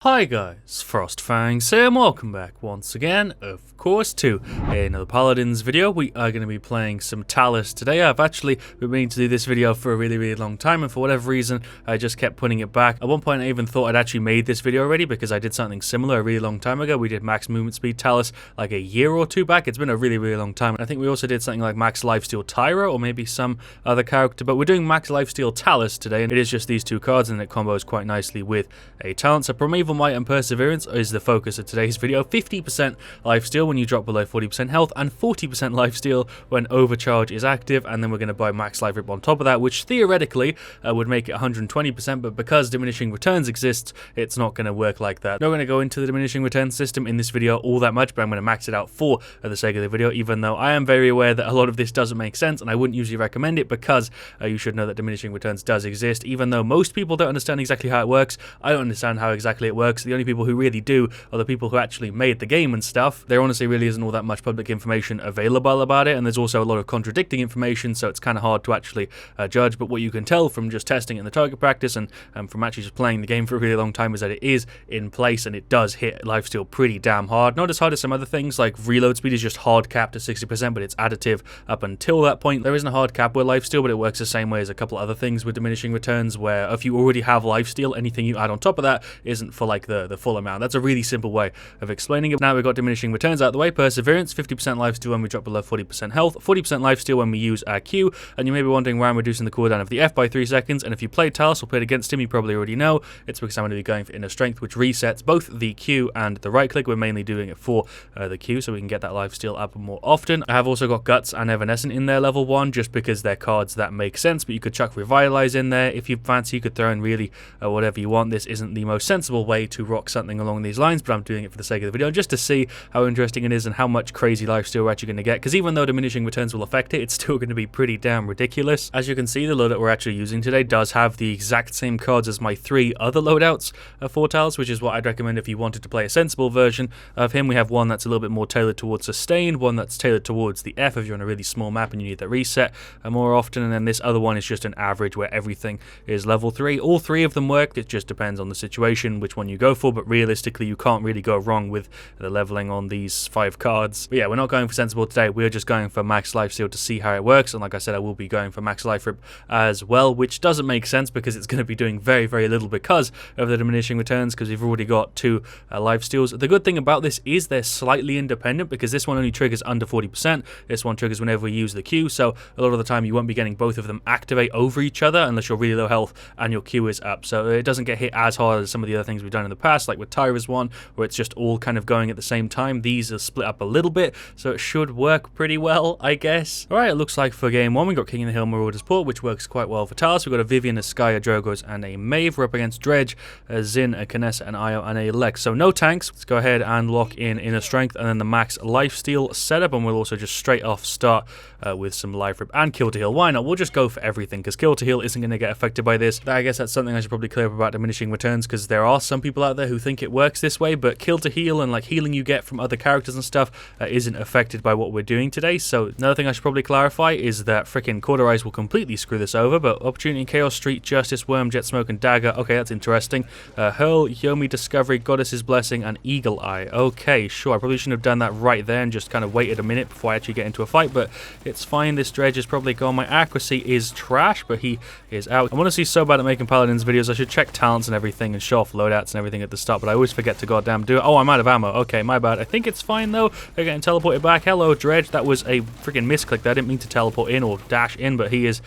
Hi guys, FrostFangs here and welcome back once again, of course, to another Paladins video. We are going to be playing some Talus today. I've actually been meaning to do this video for a really long time, and for whatever reason I just kept putting it back. At one point I even thought I'd actually made this video already because I did something similar a really long time ago. We did max movement speed Talus like a year or two back. It's been a really long time. I think we also did something like max lifesteal Tyra or maybe some other character, but we're doing max lifesteal Talus today, and it is just these two cards and it combos quite nicely with a talent. So Primeval Might and Perseverance is the focus of today's video. 50% lifesteal when you drop below 40% health, and 40% lifesteal when overcharge is active, and then we're going to buy max life rip on top of that, which theoretically would make it 120%, but because diminishing returns exists, it's not going to work like that. Not going to go into the diminishing return system in this video all that much, but I'm going to max it out for the sake of the video, even though I am very aware that a lot of this doesn't make sense, and I wouldn't usually recommend it because you should know that diminishing returns does exist. Even though most people don't understand exactly how it works, I don't understand how exactly it works. The only people who really do are the people who actually made the game and stuff. There honestly really isn't all that much public information available about it, and there's also a lot of contradicting information, so it's kind of hard to actually judge. But what you can tell from just testing it in the target practice and from actually just playing the game for a really long time is that it is in place and it does hit lifesteal pretty damn hard. Not as hard as some other things, like reload speed is just hard capped to 60%, but it's additive up until that point. There isn't a hard cap with lifesteal, but it works the same way as a couple other things with diminishing returns, where if you already have lifesteal, anything you add on top of that isn't for like the full amount. That's a really simple way of explaining it. Now we've got diminishing returns out of the way. Perseverance, 50% lifesteal when we drop below 40% health, 40% lifesteal when we use our Q, and you may be wondering why I'm reducing the cooldown of the F by 3 seconds, and if you played Talus or played against him, you probably already know. It's because I'm going to be going for inner strength, which resets both the Q and the right click. We're mainly doing it for the Q, so we can get that lifesteal up more often. I have also got Guts and Evanescent in there level 1, just because they're cards that make sense, but you could chuck Revitalize in there if you fancy. You could throw in really whatever you want. This isn't the most sensible way to rock something along these lines, but I'm doing it for the sake of the video, just to see how interesting it is and how much crazy lifesteal we're actually going to get, because even though diminishing returns will affect it, it's still going to be pretty damn ridiculous. As you can see, the loadout we're actually using today does have the exact same cards as my 3 other loadouts for Talus, which is what I'd recommend if you wanted to play a sensible version of him. We have one that's a little bit more tailored towards sustained, one that's tailored towards the F if you're on a really small map and you need that reset more often, and then this other one is just an average where everything is level 3. All 3 of them work, it just depends on the situation which one you go for, but realistically you can't really go wrong with the leveling on these 5 cards. But yeah, we're not going for sensible today, we're just going for max lifesteal to see how it works, and like I said, I will be going for max life rip as well, which doesn't make sense because it's going to be doing very little because of the diminishing returns, because we've already got 2 lifesteals. The good thing about this is they're slightly independent, because this one only triggers under 40%, this one triggers whenever we use the Q, so a lot of the time you won't be getting both of them activate over each other unless you're really low health and your Q is up, so it doesn't get hit as hard as some of the other things we've done in the past, like with Tyra's one, where it's just all kind of going at the same time. These are split up a little bit, so it should work pretty well, I guess. Alright, it looks like for game 1 we got King of the Hill, Marauder's Port, which works quite well for Talus. We've got a Vivian, a Sky, a Drogos, and a Maeve. We're up against Dredge, a Zin, a Kinessa, an Io, and a Lex. So no tanks. Let's go ahead and lock in inner strength and then the max lifesteal setup, and we'll also just straight off start with some life rip and kill to heal. Why not? We'll just go for everything, because kill to heal isn't going to get affected by this. I guess that's something I should probably clear up about diminishing returns, because there are some people out there who think it works this way, but kill to heal and like healing you get from other characters and stuff isn't affected by what we're doing today. So another thing I should probably clarify is that frickin' Cauterize will completely screw this over, but Opportunity, Chaos Street, Justice, Worm, Jet Smoke, and Dagger. Okay, that's interesting. Hurl, Yomi, Discovery, Goddess's Blessing, and Eagle Eye. Okay, sure. I probably shouldn't have done that right there and just kind of waited a minute before I actually get into a fight, but it's fine. This Dredge is probably gone. My accuracy is trash, but he is out. I want to see so bad at making Paladins videos. I should check talents and everything and show off loadouts and everything at the start, but I always forget to goddamn do it. Oh, I'm out of ammo. Okay, my bad. I think it's fine though. They're getting teleported back. Hello, Dredge. That was a freaking misclick there. I didn't mean to teleport in or dash in, but he is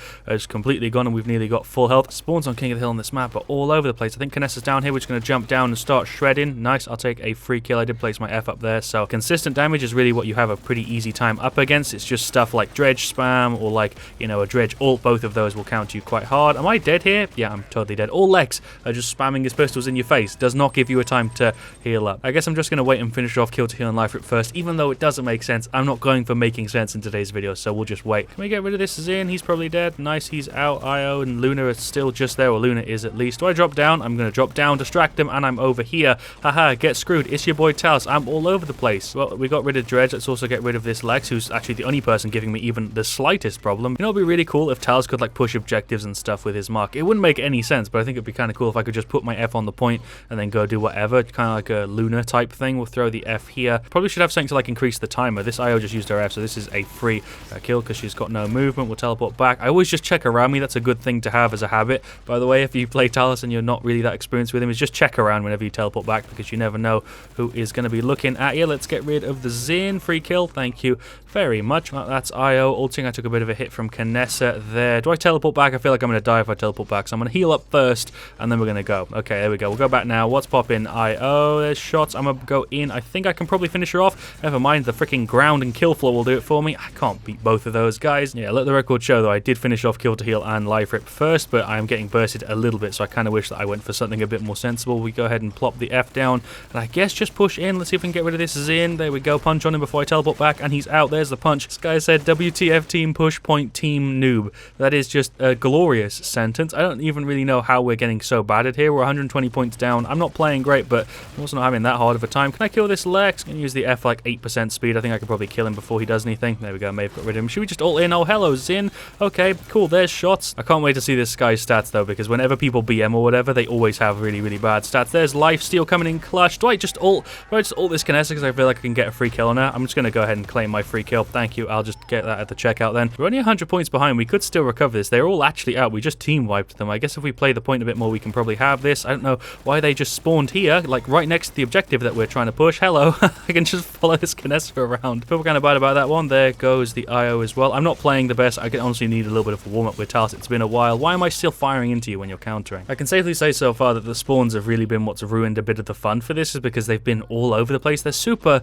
completely gone, and we've nearly got full health. Spawns on King of the Hill on this map, but all over the place. I think Kinessa's down here, which is going to jump down and start shredding. Nice. I'll take a free kill. I did place my F up there, so consistent damage is really what you have a pretty easy time up against. It's just stuff like Dredge spam or like, you know, a Dredge ult. Both of those will counter you quite hard. Am I dead here? Yeah, I'm totally dead. Or Lex just spamming his pistols in your face does not give you a time to heal up. I guess I'm just going to wait and finish off kill to heal and life rip first, even though it doesn't make sense. I'm not going for making sense in today's video, so we'll just wait. Can we get rid of this Zin? He's probably dead. Nice, he's out. Io and Luna are still just there, or Luna is at least. Do I drop down? I'm going to drop down, distract them, and I'm over here. Haha, get screwed. It's your boy Talus. I'm all over the place. Well, we got rid of Dredge. Let's also get rid of this Lex, who's actually the only person giving me even the slightest problem. You know, it'd be really cool if Talus could like push objectives and stuff with his mark. It wouldn't make any sense, but I think it'd be kind of cool if I could just put my F on the point and then go do whatever, kind of like a Luna type thing. We'll throw the F here. Probably should have something to like increase the timer. This IO just used her F, so this is a free kill because she's got no movement. We'll teleport back. I always just check around me. That's a good thing to have as a habit, by the way. If you play Talus and you're not really that experienced with him, is just check around whenever you teleport back, because you never know who is going to be looking at you. Let's get rid of the Zin. Free kill. Thank you very much. Well, that's IO. Ulting, I took a bit of a hit from Kanessa there. Do I teleport back? I feel like I'm going to die if I teleport back, so I'm going to heal up first, and then we're going to go. Okay, there we go. We'll go back now. What's popping? IO. There's shots. I'm going to go in. I think I can probably finish her off. Never mind. The freaking ground and kill floor will do it for me. I can't beat both of those guys. Yeah, let the record show, though, I did finish off kill to heal and life rip first, but I'm getting bursted a little bit, so I kind of wish that I went for something a bit more sensible. We go ahead and plop the F down, and I guess just push in. Let's see if we can get rid of this Zin. There we go. Punch on him before I teleport back, and he's out. There's the punch. This guy said WTF team push point team noob. That is just a glorious sentence. I don't even really know how we're getting so bad at here. We're 120 points down. I'm not playing great, but I'm also not having that hard of a time. Can I kill this Lex? Can use the F like 8% speed. I think I could probably kill him before he does anything. There we go. May have got rid of him. Should we just ult in? Oh, hello, Zin. Okay, cool. There's shots. I can't wait to see this guy's stats, though, because whenever people BM or whatever, they always have really, really bad stats. There's Lifesteal coming in clutch. Do I just ult this Kanessa because I feel like I can get a free kill on her? I'm just going to go ahead and claim my free kill. Thank you. I'll just get that at the checkout then. We're only 100 points behind. We could still recover this. They're all actually out. We just team wiped them. I guess if we play the point a bit more, we can probably have this. I don't know why they just spawned here, like right next to the objective that we're trying to push. Hello. I can just follow this Kanessa around. Feel kind of bad about that one. There goes the IO as well. I'm not playing the best. I can honestly need a little bit of a warm-up with Talus. It's been a while. Why am I still firing into you when you're countering? I can safely say so far that the spawns have really been what's ruined a bit of the fun for this, is because they've been all over the place. They're super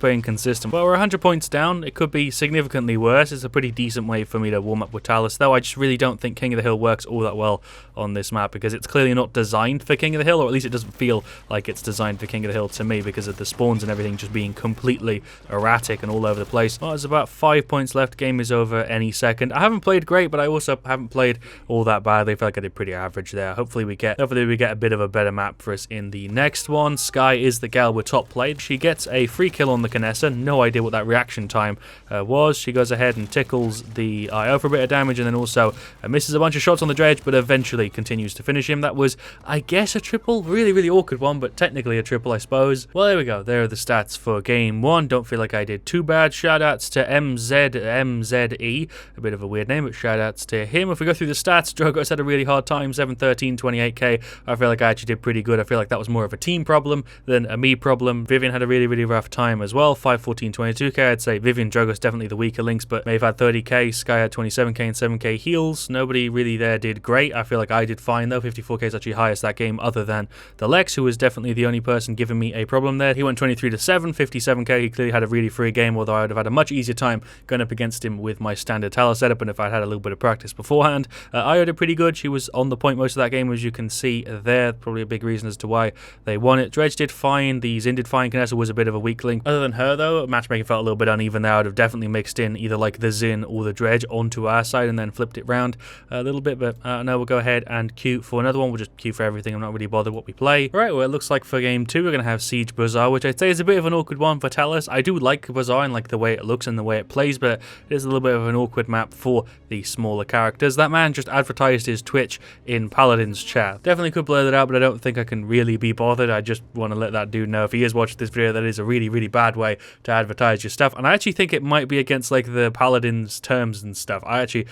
inconsistent. Well, we're 100 points down. It could be significantly worse. It's a pretty decent way for me to warm up with Talus, though I just really don't think King of the Hill works all that well on this map, because it's clearly not designed for King of the Hill, or at least it doesn't feel like it's designed for King of the Hill to me, because of the spawns and everything just being completely erratic and all over the place. Well, there's about 5 points left. Game is over any second. I haven't played great, but I also haven't played all that badly. I feel like I did pretty average there. Hopefully we get a bit of a better map for us in the next one. Sky is the gal we're top played. She gets a free kill on the Kanessa. No idea what that reaction time was. She goes ahead and tickles the IO for a bit of damage, and then also misses a bunch of shots on the dredge, but eventually continues to finish him. That was, I guess, a triple. Really, really awkward one, but technically a triple, I suppose. Well, there we go. There are the stats for game one. Don't feel like I did too bad. Shoutouts to MZE. A bit of a weird name, but shoutouts to him. If we go through the stats, Drogos had a really hard time. 713, 28k. I feel like I actually did pretty good. I feel like that was more of a team problem than a me problem. Vivian had a really, really rough time as well. 514, 22k. I'd say Vivian, Drogos definitely the weaker links, but may have had 30k. Sky had 27k and 7k heals. Nobody really there did great. I feel like I did fine though. 54k is actually highest that game, other than the Lex, who was definitely the only person giving me a problem there. He went 23 to 7, 57k. He clearly had a really free game, although I would have had a much easier time going up against him with my standard Talus setup, and if I'd had a little bit of practice beforehand. Io did pretty good. She was on the point most of that game, as you can see there. Probably a big reason as to why they won it. Dredge did fine. The Zin did fine. Kanessa was a bit of a weak link. Other than her, though, matchmaking felt a little bit uneven there. I would have definitely mixed in either like the Zin or the Dredge onto our side and then flipped it round a little bit, but no, we'll go ahead and queue for another one. We'll just queue for everything. I'm not really bothered what we play. Alright, well, it looks like for game two, we're going to have Siege Bazaar, which I'd say is a bit of an awkward one for Talus. I do like Bazaar and like the way it looks and the way it plays, but it is a little bit of an awkward map for the smaller characters. That man just advertised his Twitch in Paladins chat. Definitely could blur that out, but I don't think I can really be bothered. I just want to let that dude know, if he is watching this video, that is a really, really bad way to advertise your stuff. And I actually think it might be against like the Paladins terms and stuff. I actually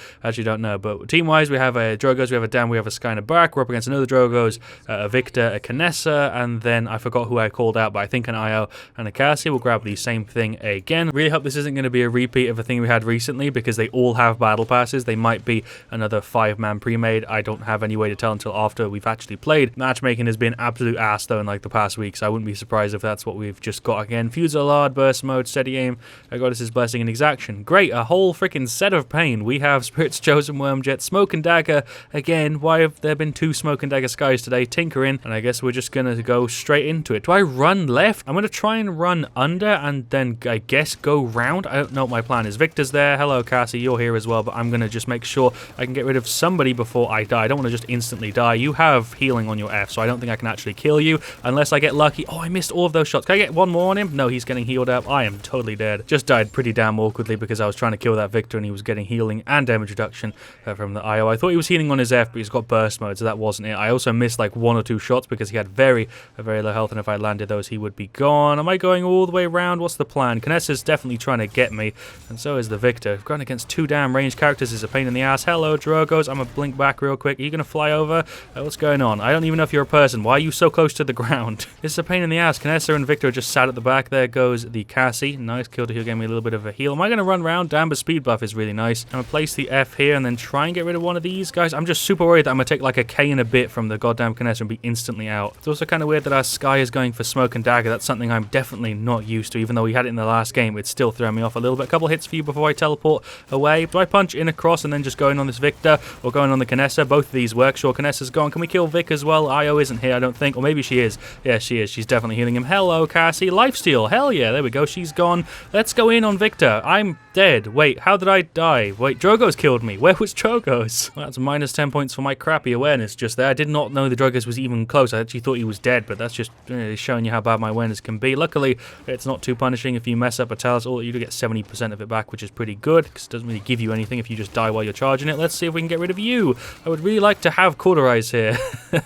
don't know. But team-wise, we have a Drogos, we have a Dan, we have a Sky and a Barak. We're up against another Drogos, a Victor, a Kanessa, and then I forgot who I called out, but I think an IO and a Cassie. We'll grab the same thing again. Really hope this isn't going to be a repeat of a thing we had recently, because they all have battle passes. They might be another 5-man pre-made. I don't have any way to tell until after we've actually played. Matchmaking has been absolute ass though in like the past week, so I wouldn't be surprised if that's what we've just got again. Fusillade, burst mode, steady aim, Goddess's blessing, and exaction. Great, a whole freaking set of pain. We have Spirit's Chosen, Wormjet, Smoke and Dagger. Again, why have there been 2 Smoke and Dagger Skies today? Tinker in, and I guess we're just gonna go straight into it. Do I run left? I'm gonna try and run under and then I guess go round. I don't know what my plan is. Victor's there. Hello Cassie, you're here as well, but I'm gonna just make sure I can get rid of somebody before I die. I don't want to just instantly die. You have healing on your F, so I don't think I can actually kill you unless I get lucky. Oh, I missed all of those shots. Can I get one more on him? No, he's getting healed up. I am totally dead. Just died pretty damn awkwardly because I was trying to kill that Victor and he was getting healing and damage reduction from the IO. I thought he was healing on his F, but he's got burst mode, so that wasn't it. I also missed like 1 or 2 shots shots because he had very low health, and if I landed those, he would be gone. Am I going all the way around? What's the plan? Canessa's definitely trying to get me, and so is the Victor. Going against two damn ranged characters is a pain in the ass. Hello, Drogos. I'm gonna blink back real quick. Are you gonna fly over? What's going on? I don't even know if you're a person. Why are you so close to the ground? This is a pain in the ass. Canessa and Victor are just sat at the back. There goes the Cassie. Nice kill to heal. Gave me a little bit of a heal. Am I going to run around? Damn, but speed buff is really nice. I'm going to place the F here and then try and get rid of one of these guys. I'm just super worried that I'm going to take like a K and a bit from the goddamn Canessa and be instantly out. It's also kind of weird that our Sky is going for smoke and dagger. That's something I'm definitely not used to. Even though we had it in the last game, it's still throwing me off a little bit. A couple hits for you before I teleport away. Do I punch in across and then just go in on this Victor or going on the Canessa? Both of these work. Sure, Canessa's gone. Can we kill Vic as well? Io isn't here, I don't think. Or maybe she is. Yeah, she is. She's definitely healing him. Hello, Cassie. Lifesteal. Hell yeah, there we go. She's gone. Let's go in on Victor. I'm dead. Wait, how did I die? Wait, Drogo's killed me. Where was Drogo's? Well, that's minus 10 points for my crappy awareness just there. I did not know the Drogo's was even close. I actually thought he was dead, but that's just showing you how bad my awareness can be. Luckily, it's not too punishing if you mess up a Talus. All you do get 70% of it back, which is pretty good, because it doesn't really give you anything if you just die while you're charging it. Let's see if we can get rid of you. I would really like to have Cauterize here.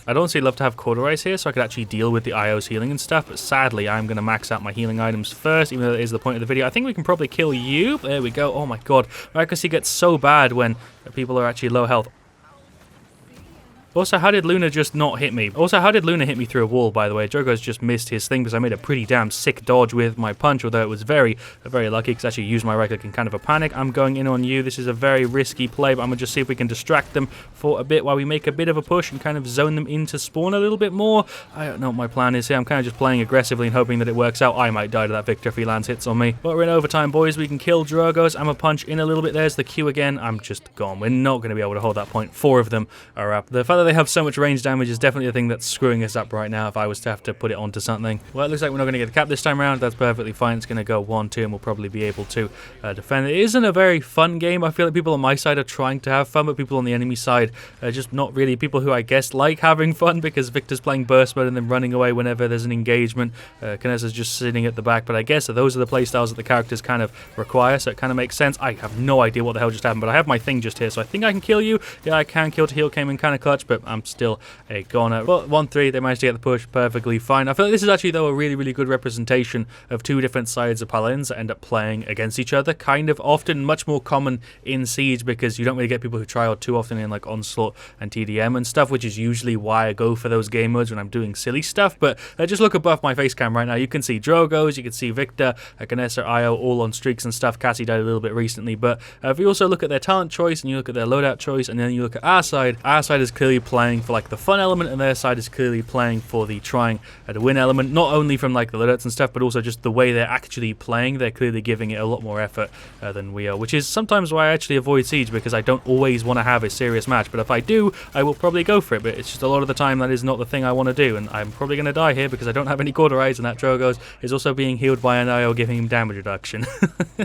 I'd honestly love to have Cauterize here so I could actually deal with the IO's healing and stuff, but sadly, I'm going to max out my healing items first, even though that is the point of the video. I think we can probably kill you. There we go. Oh my god. My accuracy gets so bad when people are actually low health. Also, how did Luna just not hit me? Also, how did Luna hit me through a wall, by the way? Drogo's just missed his thing because I made a pretty damn sick dodge with my punch, although it was very lucky because I actually used my right click in kind of a panic. I'm going in on you. This is a very risky play, but I'm going to just see if we can distract them for a bit while we make a bit of a push and kind of zone them into spawn a little bit more. I don't know what my plan is here. I'm kind of just playing aggressively and hoping that it works out. I might die to that Victor if he lands hits on me. But we're in overtime, boys. We can kill Drogos. I'm going to punch in a little bit. There's the Q again. I'm just gone. We're not going to be able to hold that point. 4 of them are up. The fact that they have so much range damage is definitely the thing that's screwing us up right now if I was to have to put it onto something. Well, it looks like we're not going to get the cap this time around. That's perfectly fine. It's going to go 1-2 and we'll probably be able to defend. It isn't a very fun game. I feel like people on my side are trying to have fun, but people on the enemy side are just not really people who I guess like having fun because Victor's playing burst mode and then running away whenever there's an engagement. Canessa's just sitting at the back, but I guess those are the playstyles that the characters kind of require, so it kind of makes sense. I have no idea what the hell just happened, but I have my thing just here, so I think I can kill you. Yeah, I can kill to heal. Came in kind of clutch, but I'm still a goner. But 1-3, they managed to get the push perfectly fine. I feel like this is actually, though, a really good representation of two different sides of Paladins that end up playing against each other. Kind of often, much more common in Siege because you don't really get people who try out too often in like Onslaught and TDM and stuff, which is usually why I go for those game modes when I'm doing silly stuff. But just look above my face cam right now. You can see Drogos, you can see Victor, Canessa, Io, all on streaks and stuff. Cassie died a little bit recently, but if you also look at their talent choice and you look at their loadout choice and then you look at our side is clearly playing for like the fun element and their side is clearly playing for the trying to win element, not only from like the loadouts and stuff, but also just the way they're actually playing. They're clearly giving it a lot more effort than we are, which is sometimes why I actually avoid Siege, because I don't always want to have a serious match, but if I do, I will probably go for it, but it's just a lot of the time that is not the thing I want to do, and I'm probably going to die here because I don't have any Cauterize, and that Drogos is also being healed by an IO giving him damage reduction.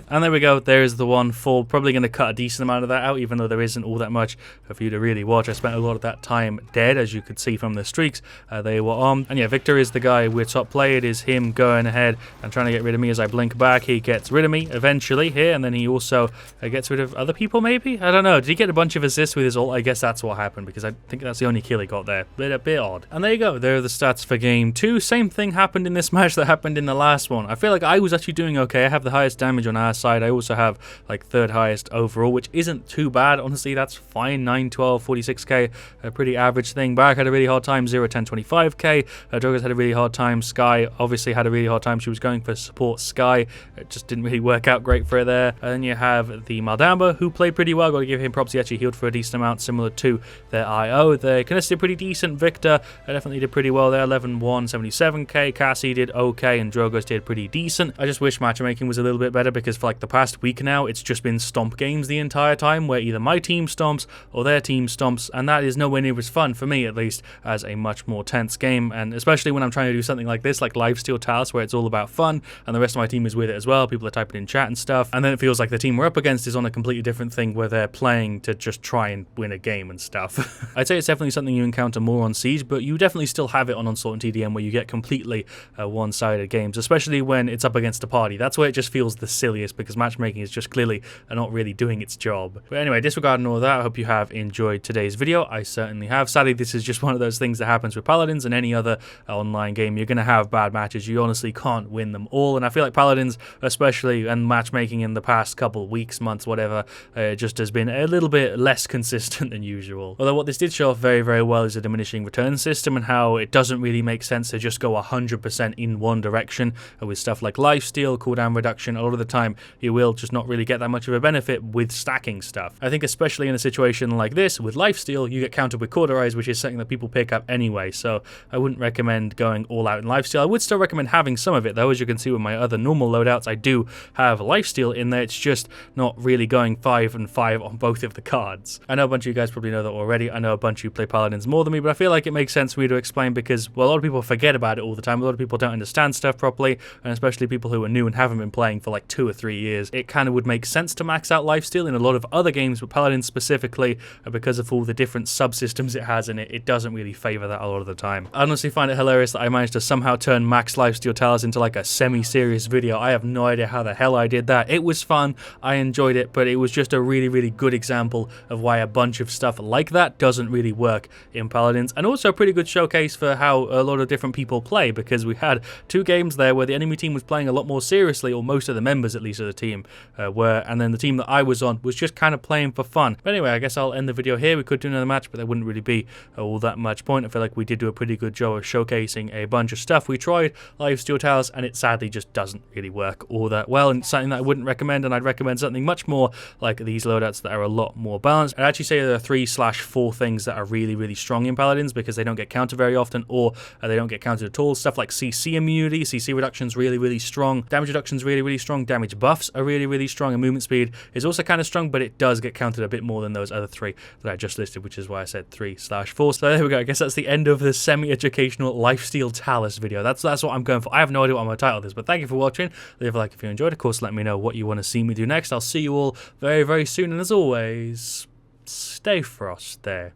And there we go, there is the one fall. Probably going to cut a decent amount of that out, even though there isn't all that much for you to really watch. I spent a lot of that time dead, as you could see from the streaks they were on. And yeah, Victor is the guy we're top play. It is him going ahead and trying to get rid of me as I blink back. He gets rid of me eventually here, and then he also gets rid of other people maybe? I don't know. Did he get a bunch of assists with his ult? I guess that's what happened, because I think that's the only kill he got there. A bit odd. And there you go. There are the stats for game 2. Same thing happened in this match that happened in the last one. I feel like I was actually doing okay. I have the highest damage on our side. I also have like 3rd highest overall, which isn't too bad. Honestly, that's fine. 9, 12, 46k, a pretty average thing. Barak had a really hard time. 0, 10, 25k. Drogo's had a really hard time. Sky obviously had a really hard time. She was going for support Sky. It just didn't really work out great for her there. And then you have the Maldamba, who played pretty well. Got to give him props. He actually healed for a decent amount, similar to their IO. The Canessa did pretty decent. Victor definitely did pretty well there. 11, 1, 77k. Cassie did okay, and Drogos did pretty decent. I just wish matchmaking was a little bit better, because for like the past week now, it's just been stomp games the entire time, where either my team stomps or their team stomps, and that is nowhere near as fun, for me at least, as a much more tense game. And especially when I'm trying to do something like this, like Lifesteal Talus, where it's all about fun, and the rest of my team is with it as well. People are typing in chat and stuff, and then it feels like the team we're up against is on a completely different thing, where they're playing to just try and win a game and stuff. I'd say it's definitely something you encounter more on Siege, but you definitely still have it on Onslaught and TDM, where you get completely one-sided games, especially when it's up against a party. That's where it just feels the silliest, because matchmaking is just clearly not really doing its job. But anyway, disregarding all that, I hope you have enjoyed today's video. I certainly certainly have. Sadly, this is just one of those things that happens with Paladins and any other online game. You're going to have bad matches. You honestly can't win them all, and I feel like Paladins, especially, and matchmaking in the past couple weeks, months, whatever, just has been a little bit less consistent than usual. Although what this did show off very, very well is a diminishing return system and how it doesn't really make sense to just go 100% in one direction with stuff like Lifesteal, cooldown reduction. A lot of the time, you will just not really get that much of a benefit with stacking stuff. I think especially in a situation like this, with Lifesteal, you get countered with Cauterize, which is something that people pick up anyway, so I wouldn't recommend going all out in Lifesteal. I would still recommend having some of it, though. As you can see with my other normal loadouts, I do have Lifesteal in there. It's just not really going 5 and 5 on both of the cards. I know a bunch of you guys probably know that already. I know a bunch of you play Paladins more than me, but I feel like it makes sense for me to explain because, well, a lot of people forget about it all the time. A lot of people don't understand stuff properly, and especially people who are new and haven't been playing for like 2 or 3 years. It kind of would make sense to max out Lifesteal in a lot of other games, but Paladins specifically, because of all the different subsystems it has in it, it doesn't really favor that a lot of the time. I honestly find it hilarious that I managed to somehow turn max Lifesteal Talus into like a semi-serious video. I have no idea how the hell I did that. It was fun, I enjoyed it, but it was just a really, really good example of why a bunch of stuff like that doesn't really work in Paladins, and also a pretty good showcase for how a lot of different people play, because we had 2 games there where the enemy team was playing a lot more seriously, or most of the members at least of the team were, and then the team that I was on was just kind of playing for fun. But anyway, I guess I'll end the video here. We could do another match, but there wouldn't really be all that much point. I feel like we did do a pretty good job of showcasing a bunch of stuff. We tried Lifesteal Talus, and it sadly just doesn't really work all that well, and something that I wouldn't recommend, and I'd recommend something much more like these loadouts that are a lot more balanced. I'd actually say there are 3/4 things that are really, really strong in Paladins because they don't get countered very often, or they don't get countered at all. Stuff like CC immunity, CC reduction's really, really strong, damage reduction's really, really strong, damage buffs are really, really strong, and movement speed is also kind of strong, but it does get countered a bit more than those other 3 that I just listed, which is why I said 3/4. So there we go. I guess that's the end of the semi-educational Lifesteal Talus video. That's what I'm going for. I have no idea what I'm going to title this, but thank you for watching. Leave a like if you enjoyed. Of course, let me know what you want to see me do next. I'll see you all very, very soon, and as always, stay frost there.